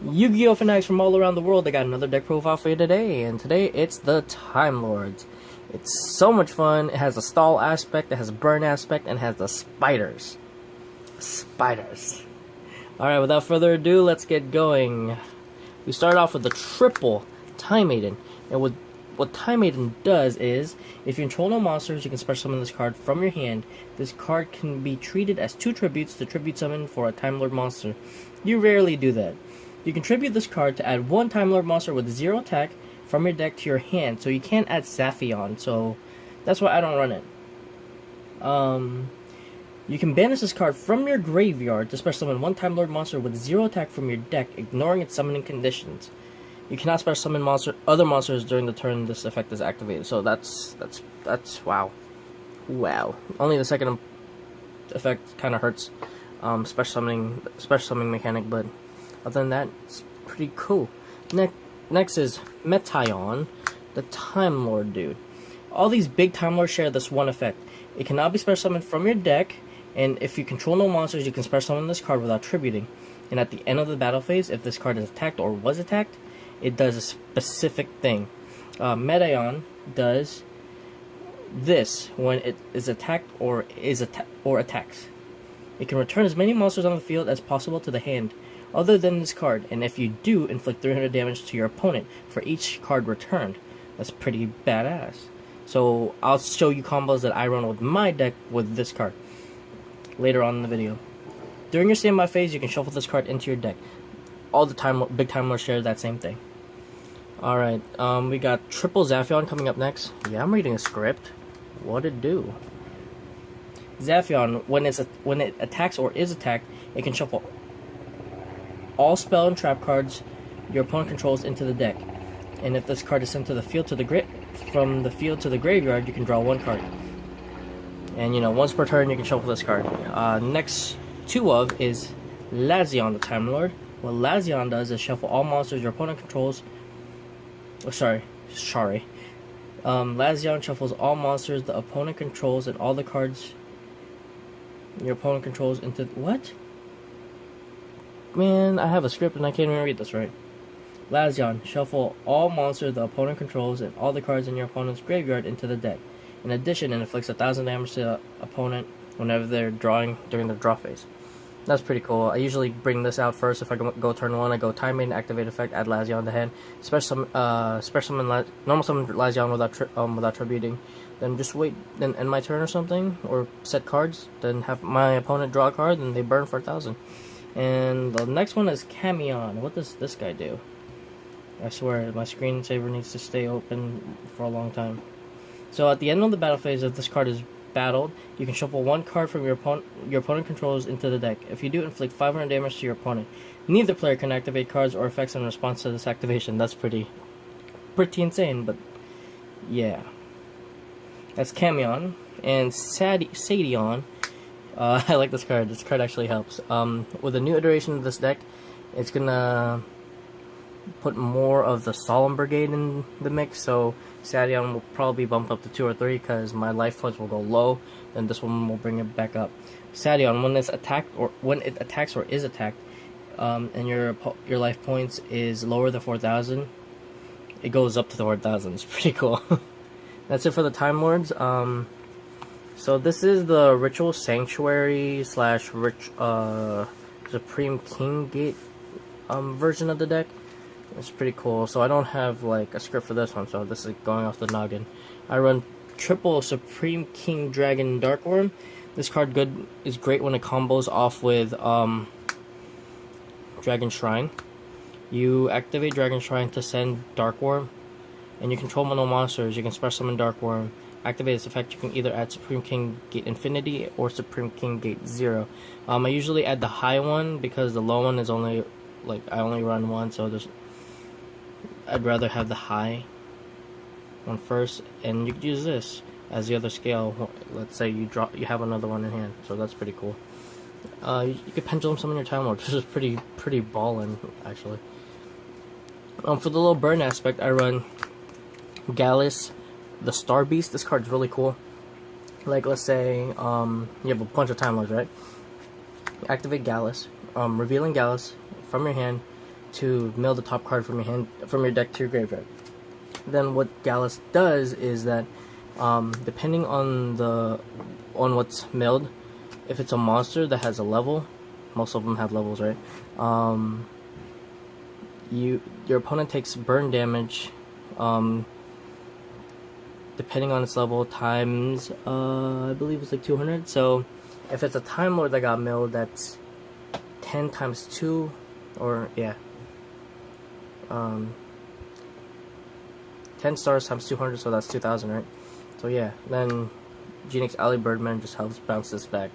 Yu-Gi-Oh! Fanatics from all around the world, I got another deck profile for you today, and today it's the Timelords. It's so much fun. It has a stall aspect, it has a burn aspect, and it has the spiders. Spiders. Alright, without further ado, let's get going. We start off with the triple Time Maiden, and what Time Maiden does is, if you control no monsters, you can special summon this card from your hand. This card can be treated as 2 tributes to tribute summon for a Time Lord monster. You rarely do that. You can tribute this card to add 1 Time Lord monster with 0 attack from your deck to your hand, so you can't add Zaphion, so that's why I don't run it. You can banish this card from your graveyard to special summon 1 Time Lord monster with 0 attack from your deck, ignoring its summoning conditions. You cannot special summon other monsters during the turn this effect is activated, so that's wow. Wow. Only the second effect kind of hurts, special summoning mechanic, but other than that, it's pretty cool. Next is Metaion, the Time Lord dude. All these big Time Lords share this one effect. It cannot be special summoned from your deck, and if you control no monsters, you can special summon this card without tributing. And at the end of the battle phase, if this card is attacked or was attacked, it does a specific thing. Metaion does this when it is attacked or attacks. It can return as many monsters on the field as possible to the hand, other than this card, and if you do, inflict 300 damage to your opponent for each card returned. That's pretty badass. So I'll show you combos that I run with my deck with this card later on in the video. During your standby phase, you can shuffle this card into your deck. All the big Time Lords share that same thing. Alright, we got triple Zaphion coming up next. Yeah, I'm reading a script. What'd it do? Zaphion, when it attacks or is attacked, it can shuffle all spell and trap cards your opponent controls into the deck. And if this card is sent to the field from the field to the graveyard, you can draw 1 card. And once per turn you can shuffle this card. Next is Lazion, the Time Lord. What Lazion does is shuffle all monsters your opponent controls. Lazion shuffles all monsters the opponent controls and all the cards your opponent controls into what? Man, I have a script and I can't even read this right. Lazion, shuffle all monsters the opponent controls and all the cards in your opponent's graveyard into the deck. In addition, it inflicts 1,000 damage to the opponent whenever they're drawing during the draw phase. That's pretty cool. I usually bring this out first. If I go turn 1, I go Time Maiden, activate effect, add Lazion to hand, normal summon Lazion without tributing. Then just wait, then end my turn or something, or set cards. Then have my opponent draw a card, and they burn for 1,000. And the next one is Camion. What does this guy do? I swear, my screensaver needs to stay open for a long time. So at the end of the battle phase, if this card is battled, you can shuffle 1 card from your opponent controls into the deck. If you do, inflict 500 damage to your opponent. Neither player can activate cards or effects in response to this activation. That's pretty insane, but yeah. That's Camion. And Sadion. I like this card. This card actually helps. With a new iteration of this deck, it's gonna put more of the Solemn Brigade in the mix, so Sadion will probably bump up to 2 or 3 because my life points will go low, and this one will bring it back up. Sadion, when it attacks or is attacked, and your life points is lower than 4,000, it goes up to the 4,000. It's pretty cool. That's it for the Time Lords. So this is the Ritual Sanctuary / Supreme King Gate version of the deck. It's pretty cool. So I don't have like a script for this one, so this is going off the noggin. I run triple Supreme King Dragon Darkworm. This card is great when it combos off with Dragon Shrine. You activate Dragon Shrine to send Darkworm, and you control no monsters. You can special summon Darkworm. Activate its effect, you can either add Supreme King Gate Infinity or Supreme King Gate 0. I usually add the high one because the low one is only, I only run 1, so I'd rather have the high one first, and you could use this as the other scale. Let's say you have another one in hand, so that's pretty cool. You could pendulum summon your Time Lord, which is pretty ballin', actually. For the little burn aspect, I run Gallus, the Star Beast. This card's really cool. Like, let's say you have a bunch of Time Lords, right? Activate Gallus, revealing Gallus from your hand to mill the top card from your hand, from your deck to your graveyard. Then what Gallus does is that, depending on what's milled, if it's a monster that has a level, most of them have levels, right? Your opponent takes burn damage, depending on its level, times I believe it's like 200. So if it's a Time Lord that got milled, that's 10 times 2, or yeah, 10 stars times 200, so that's 2,000, right? So yeah, then Genix Alley Birdman just helps bounce this back.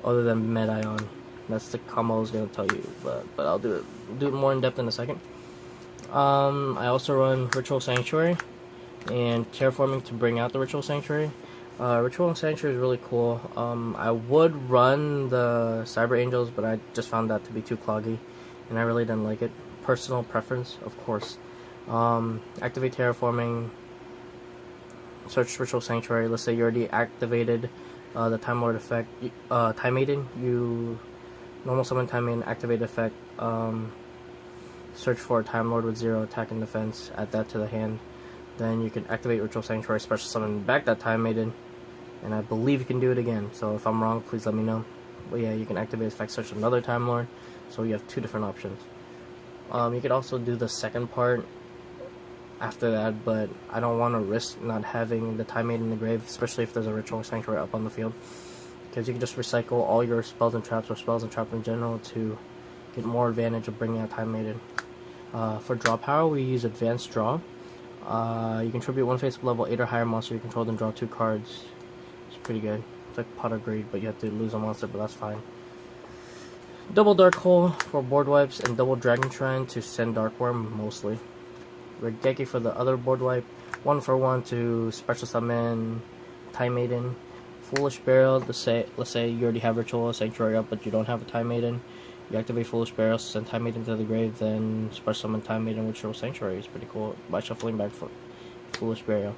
Other than Medion, that's the combo I was gonna tell you, but I'll do it more in depth in a second. I also run Ritual Sanctuary and Terraforming to bring out the Ritual Sanctuary. Ritual Sanctuary is really cool. I would run the Cyber Angels, but I just found that to be too cloggy, and I really didn't like it. Personal preference, of course. Activate Terraforming, search Ritual Sanctuary. Let's say you already activated the Time Lord effect, Time Maiden. You normal summon Time Maiden, activate effect, search for a Time Lord with 0 attack and defense, add that to the hand. Then you can activate Ritual Sanctuary, special summon back that Time Maiden, and I believe you can do it again. So if I'm wrong, please let me know. But yeah, you can activate effect, search another Time Lord, so you have 2 different options. You could also do the second part after that, but I don't want to risk not having the Time Maiden in the grave, especially if there's a Ritual Sanctuary up on the field, because you can just recycle all your spells and traps, or spells and traps in general, to get more advantage of bringing out Time Maiden. For draw power, we use Advanced Draw. You contribute 1 face level 8 or higher monster you control, then draw 2 cards. It's pretty good. It's like Pot of Greed, but you have to lose a monster, but that's fine. Double Dark Hole for board wipes, and double Dragon Shrine to send Dark Worm mostly. Regeki for the other board wipe. 1 for 1 to special summon Time Maiden. Foolish Burial, let's say you already have Ritual Sanctuary up, but you don't have a Time Maiden. You activate Foolish Burial, send Time Maiden to the grave, then special summon Time Maiden with Ritual Sanctuary. It's pretty cool by shuffling back for Foolish Burial.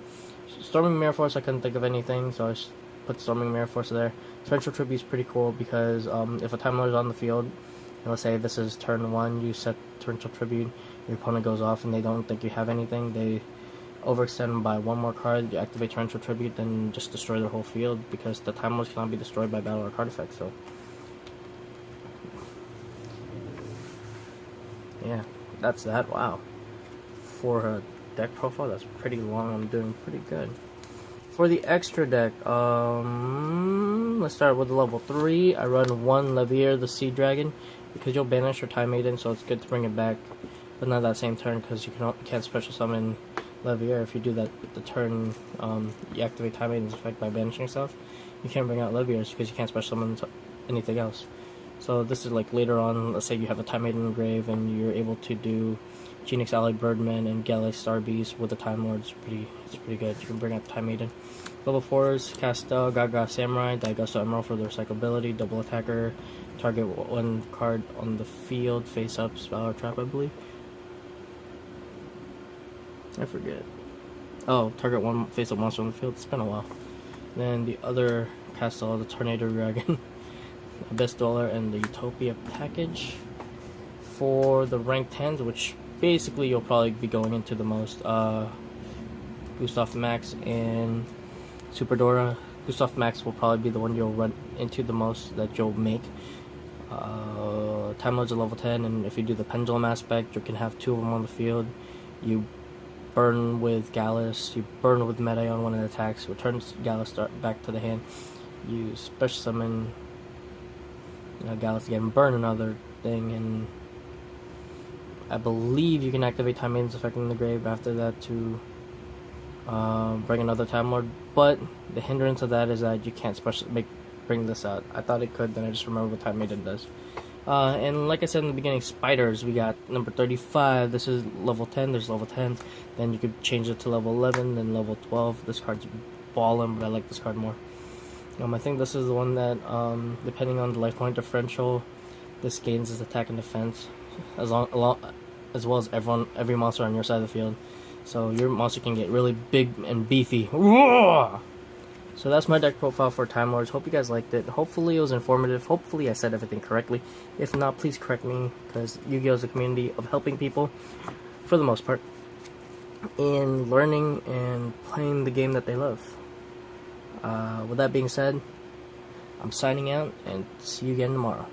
Storming Mirror Force, I couldn't think of anything, so I just put Storming Mirror Force there. Torrential Tribute is pretty cool because if a Time Lord is on the field, and let's say this is turn 1, you set Torrential Tribute, your opponent goes off and they don't think you have anything, they overextend by 1 more card, you activate Torrential Tribute, then just destroy their whole field, because the Time Lords cannot be destroyed by battle or card effects, so yeah, that's that. Wow. For a deck profile, that's pretty long. I'm doing pretty good. For the extra deck, let's start with the level 3. I run 1 Levier, the Sea Dragon, because you'll banish your Time Maiden, so it's good to bring it back, but not that same turn, because you can't special summon Levier. If you do that the turn you activate Time Maiden's effect by banishing stuff, you can't bring out Leviers because you can't special summon anything else. So this is like later on, let's say you have a Time Maiden in the grave and you're able to do Genix Alley Birdman and Galley Star Beast with the Time Lord. It's pretty good. You can bring out the Time Maiden. Level 4s, Castel, Gaga Samurai, Daigasto Emerald for their recyclability, double attacker, target 1 card on the field, face up, spell or trap, I believe. I forget. Oh, target 1 face up monster on the field. It's been a while. Then the other Castel, the Tornado Dragon. Abyss Dweller, and the Utopia package. For the rank 10s, which basically you'll probably be going into the most, Gustav Max and Super Dora. Gustav Max will probably be the one you'll run into the most, that you'll make. Time Lords are level 10, and if you do the Pendulum aspect, you can have 2 of them on the field. You burn with Gallus, you burn with Meta on one of the attacks, returns Gallus back to the hand. You special summon Gallus again, burn another thing, and I believe you can activate Time Maiden's effect in the grave after that to bring another Time Lord, but the hindrance of that is that you can't bring this out. I thought it could, then I just remember what Time Maiden does. And like I said in the beginning, spiders, we got number 35, this is level 10, there's level 10, then you could change it to level 11, then level 12, this card's ballin', but I like this card more. I think this is the one that, depending on the life point differential, this gains its attack and defense, as well as every monster on your side of the field. So your monster can get really big and beefy. So that's my deck profile for Time Lords. Hope you guys liked it. Hopefully it was informative. Hopefully I said everything correctly. If not, please correct me, because Yu-Gi-Oh! Is a community of helping people, for the most part, in learning and playing the game that they love. With that being said, I'm signing out, and see you again tomorrow.